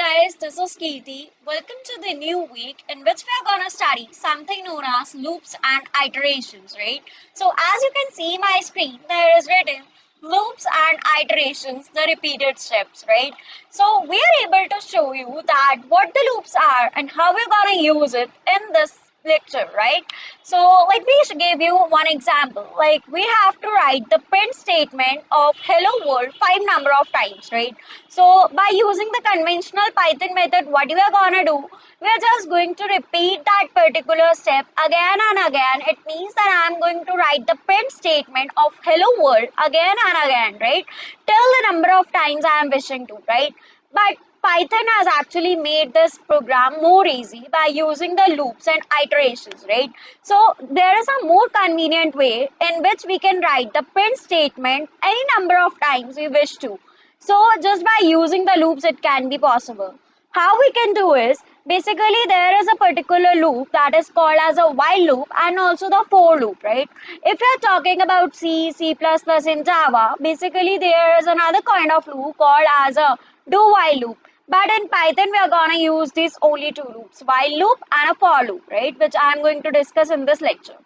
guys, this is Kirti. Welcome to the new week in which we are going to study something known as loops and iterations, right? So as you can see my screen, there is written loops and iterations, the repeated steps, right? So we are able to show you that what the loops are and how we're going to use it in this lecture, right? So let me give you one example. Like we have to write the print statement of hello world five number of times, right? So by using the conventional Python method, what we are gonna do, we are just going to repeat that particular step again and again. It means that I'm going to write the print statement of hello world again and again, right? Till the number of times I am wishing to, right? But Python has actually made this program more easy by using the loops and iterations, right? So there is a more convenient way in which we can write the print statement any number of times we wish to. So just by using the loops, it can be possible. How we can do is basically there is a particular loop that is called as a while loop and also the for loop, right? If you're talking about C, C++ in Java, basically there is another kind of loop called as a do while loop. But in Python, we are going to use these only two loops, while loop and a for loop, right? Which I am going to discuss in this lecture.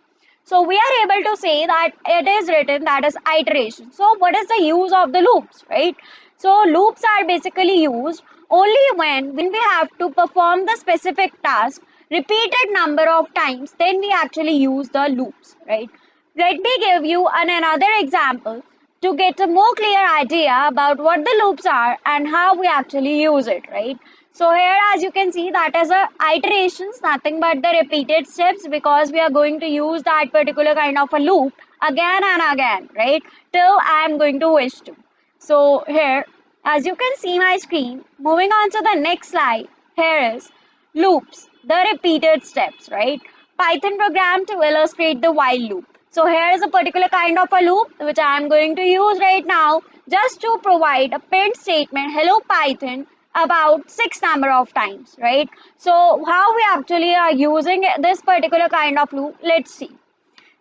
So we are able to say that it is written that is iteration. So what is the use of the loops, right? So loops are basically used only when we have to perform the specific task repeated number of times, then we actually use the loops, right? Let me give you another example to get a more clear idea about what the loops are and how we actually use it, right? So here as you can see that is a iterations, nothing but the repeated steps because we are going to use that particular kind of a loop again and again, right? Till I am going to wish to. So here as you can see my screen, moving on to the next slide, here is loops, the repeated steps, right? Python program to illustrate the while loop. So here is a particular kind of a loop which I am going to use right now just to provide a print statement hello Python about six number of times, right? So how we actually are using this particular kind of loop, let's see.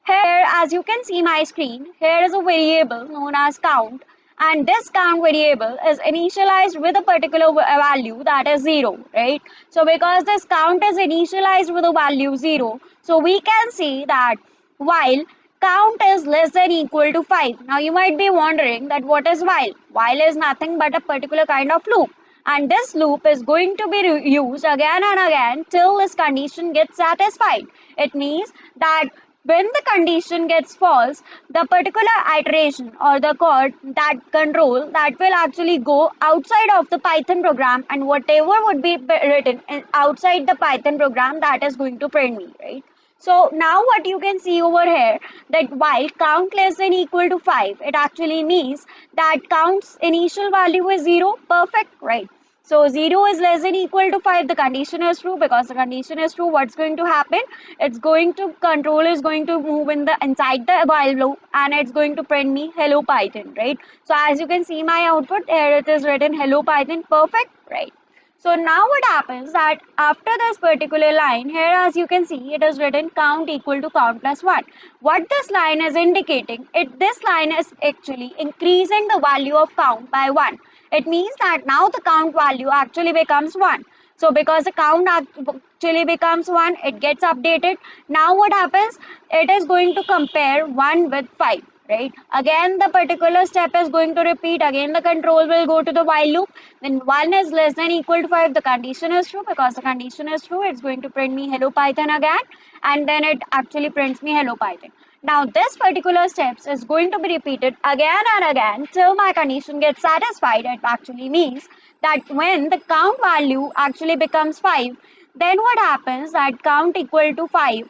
Here, as you can see my screen, here is a variable known as count, and this count variable is initialized with a particular value that is 0, right? So because this count is initialized with a value 0, so we can see that while count is less than equal to 5. Now you might be wondering that what is while? While is nothing but a particular kind of loop. And this loop is going to be used again and again till this condition gets satisfied. It means that when the condition gets false, the particular iteration or the code that control that will actually go outside of the Python program, and whatever would be written outside the Python program that is going to print me, right? So now what you can see over here that while count less than equal to 5, it actually means that count's initial value is 0, perfect, right? So 0 is less than equal to 5, the condition is true. Because the condition is true, what's going to happen? It's going to, control is going to move in the inside the while loop and it's going to print me hello Python, right? So as you can see my output, here it is written hello Python, perfect, right? So now what happens that after this particular line, here as you can see, it is written count equal to count plus 1. What this line is indicating, this line is actually increasing the value of count by 1. It means that now the count value actually becomes 1. So because the count actually becomes 1, it gets updated. Now what happens? It is going to compare 1 with 5. Right? Again, the particular step is going to repeat. Again, the control will go to the while loop. When 1 is less than equal to 5, the condition is true. Because the condition is true, it's going to print me hello Python again. And then it actually prints me hello Python. Now, this particular steps is going to be repeated again and again till my condition gets satisfied. It actually means that when the count value actually becomes 5, then what happens that count equal to 5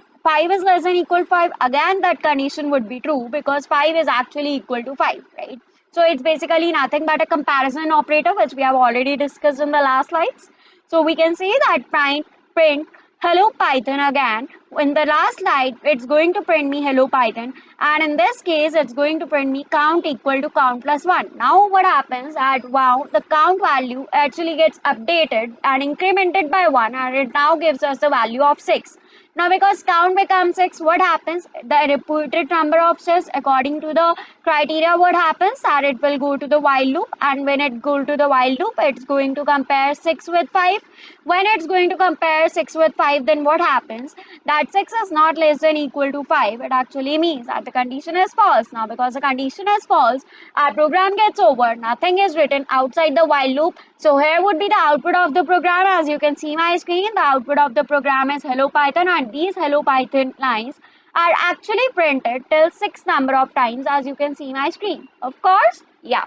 is less than equal to 5, again that condition would be true because 5 is actually equal to 5, right? So it's basically nothing but a comparison operator which we have already discussed in the last slides. So we can say that print hello Python again. In the last slide, it's going to print me hello Python, and in this case, it's going to print me count equal to count plus 1. Now what happens at wow, the count value actually gets updated and incremented by 1, and it now gives us the value of 6. Now because count becomes 6, what happens? The repeated number of steps according to the criteria, what happens? That it will go to the while loop, and when it go to the while loop, it's going to compare 6 with 5. When it's going to compare 6 with 5, then what happens? That 6 is not less than equal to 5. It actually means that the condition is false. Now because the condition is false, our program gets over. Nothing is written outside the while loop. So here would be the output of the program. As you can see my screen, the output of the program is hello Python, and these hello Python lines are actually printed till 6 number of times, as you can see my screen. Of course, yeah.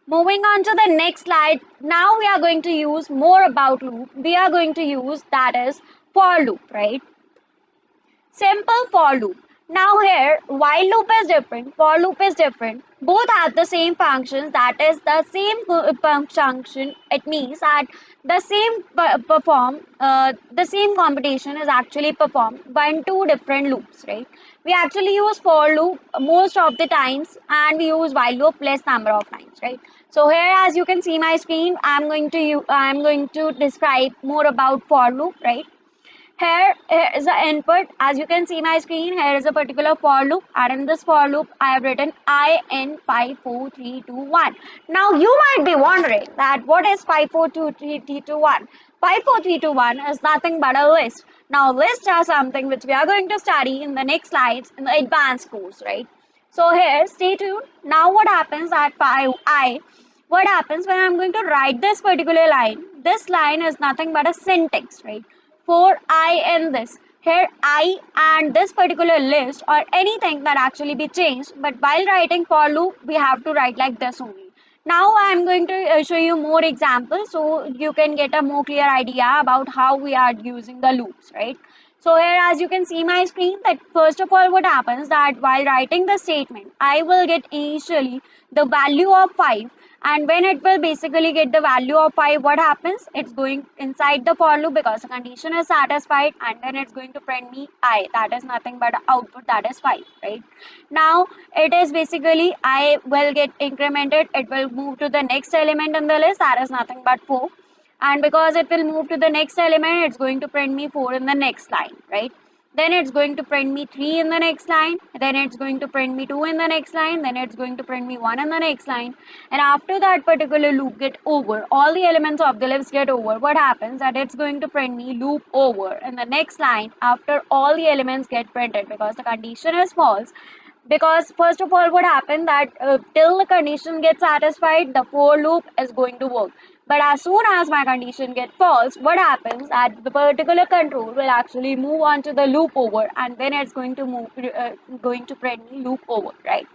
Moving on to the next slide. Now we are going to use more about loop. We are going to use that is for loop, right? Simple for loop. Now here, while loop is different, for loop is different. Both have the same functions, that is the same function. It means that the same the same computation is actually performed by in two different loops, right? We actually use for loop most of the times, and we use while loop less number of times, right? So here, as you can see my screen, I'm going to describe more about for loop, right? Here is the input. As you can see my screen, here is a particular for loop, and in this for loop I have written I in 5 4 3 2 1. Now you might be wondering that what is 5 4 2 3 2 1? 5 4 3 2 1 is nothing but a list. Now lists are something which we are going to study in the next slides in the advanced course, right? So here, stay tuned. Now what happens at 5 what happens when I'm going to write this particular line? This line is nothing but a syntax, right? For I and this. Here I and this particular list or anything that actually be changed, but while writing for loop, we have to write like this only. Now I'm going to show you more examples so you can get a more clear idea about how we are using the loops, right? So here, as you can see my screen, that first of all what happens that while writing the statement, I will get initially the value of 5, and when it will basically get the value of 5, what happens? It's going inside the for loop because the condition is satisfied, and then it's going to print me I, that is nothing but output, that is 5, right? Now it is basically I will get incremented, it will move to the next element in the list, that is nothing but 4, and because it will move to the next element, it's going to print me 4 in the next line, right? Then it's going to print me 3 in the next line, then it's going to print me 2 in the next line, then it's going to print me 1 in the next line. And after that particular loop get over, all the elements of the list get over, what happens that it's going to print me loop over in the next line after all the elements get printed, because the condition is false. Because first of all what happened that till the condition gets satisfied, the for loop is going to work, but as soon as my condition gets false, what happens that the particular control will actually move on to the loop over, and then it's going to going to print me loop over, right?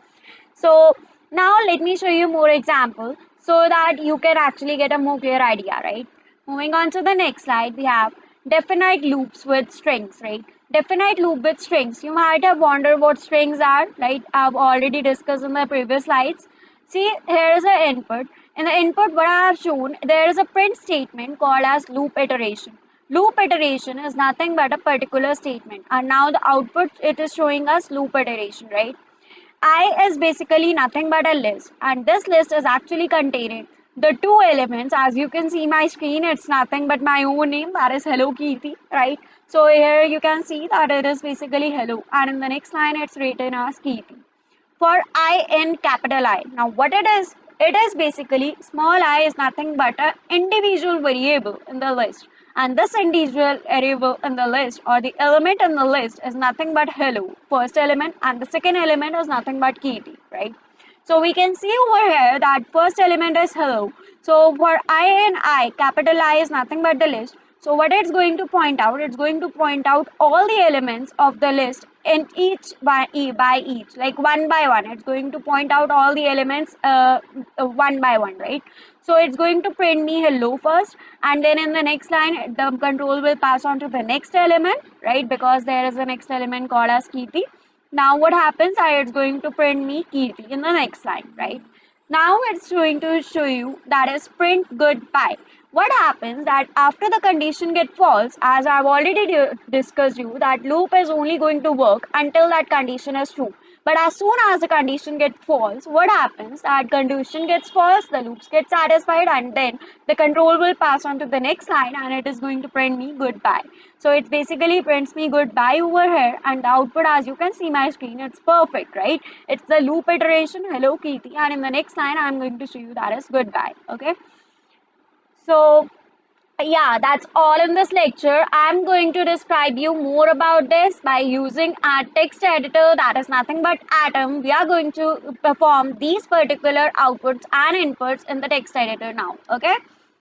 So now let me show you more example so that you can actually get a more clear idea, right? Moving on to the next slide, we have definite loops with strings, right? Definite loop with strings. You might have wondered what strings are, right? I've already discussed in the previous slides. See, here is the input. In the input, what I have shown, there is a print statement called as loop iteration. Loop iteration is nothing but a particular statement, and now the output, it is showing us loop iteration, right? I is basically nothing but a list, and this list is actually containing the two elements. As you can see my screen, it's nothing but my own name, that is Hello Kirti, right? So here you can see that it is basically hello, and in the next line it's written as Kirti for I in capital I. Now what it is basically small I is nothing but an individual variable in the list, and this individual variable in the list or the element in the list is nothing but hello, first element, and the second element is nothing but Kitty, right? So we can see over here that first element is hello. So for I and I, capital I is nothing but the list. So what it's going to point out, it's going to point out all the elements of the list in each by each, like one by one. It's going to point out all the elements one by one, right? So it's going to print me hello first, and then in the next line, the control will pass on to the next element, right? Because there is a next element called as Kirti. Now what happens? It's going to print me Kirti in the next line, right? Now it's going to show you that is print goodbye. What happens that after the condition get false, as I've already discussed you, that loop is only going to work until that condition is true. But as soon as the condition gets false, what happens? That condition gets false, the loops get satisfied, and then the control will pass on to the next line and it is going to print me goodbye. So it basically prints me goodbye over here, and the output, as you can see my screen, it's perfect, right? It's the loop iteration, hello Kitty, and in the next line I'm going to show you that is goodbye. Okay, so yeah, that's all in this lecture. I'm going to describe you more about this by using a text editor, that is nothing but Atom. We are going to perform these particular outputs and inputs in the text editor now. Okay,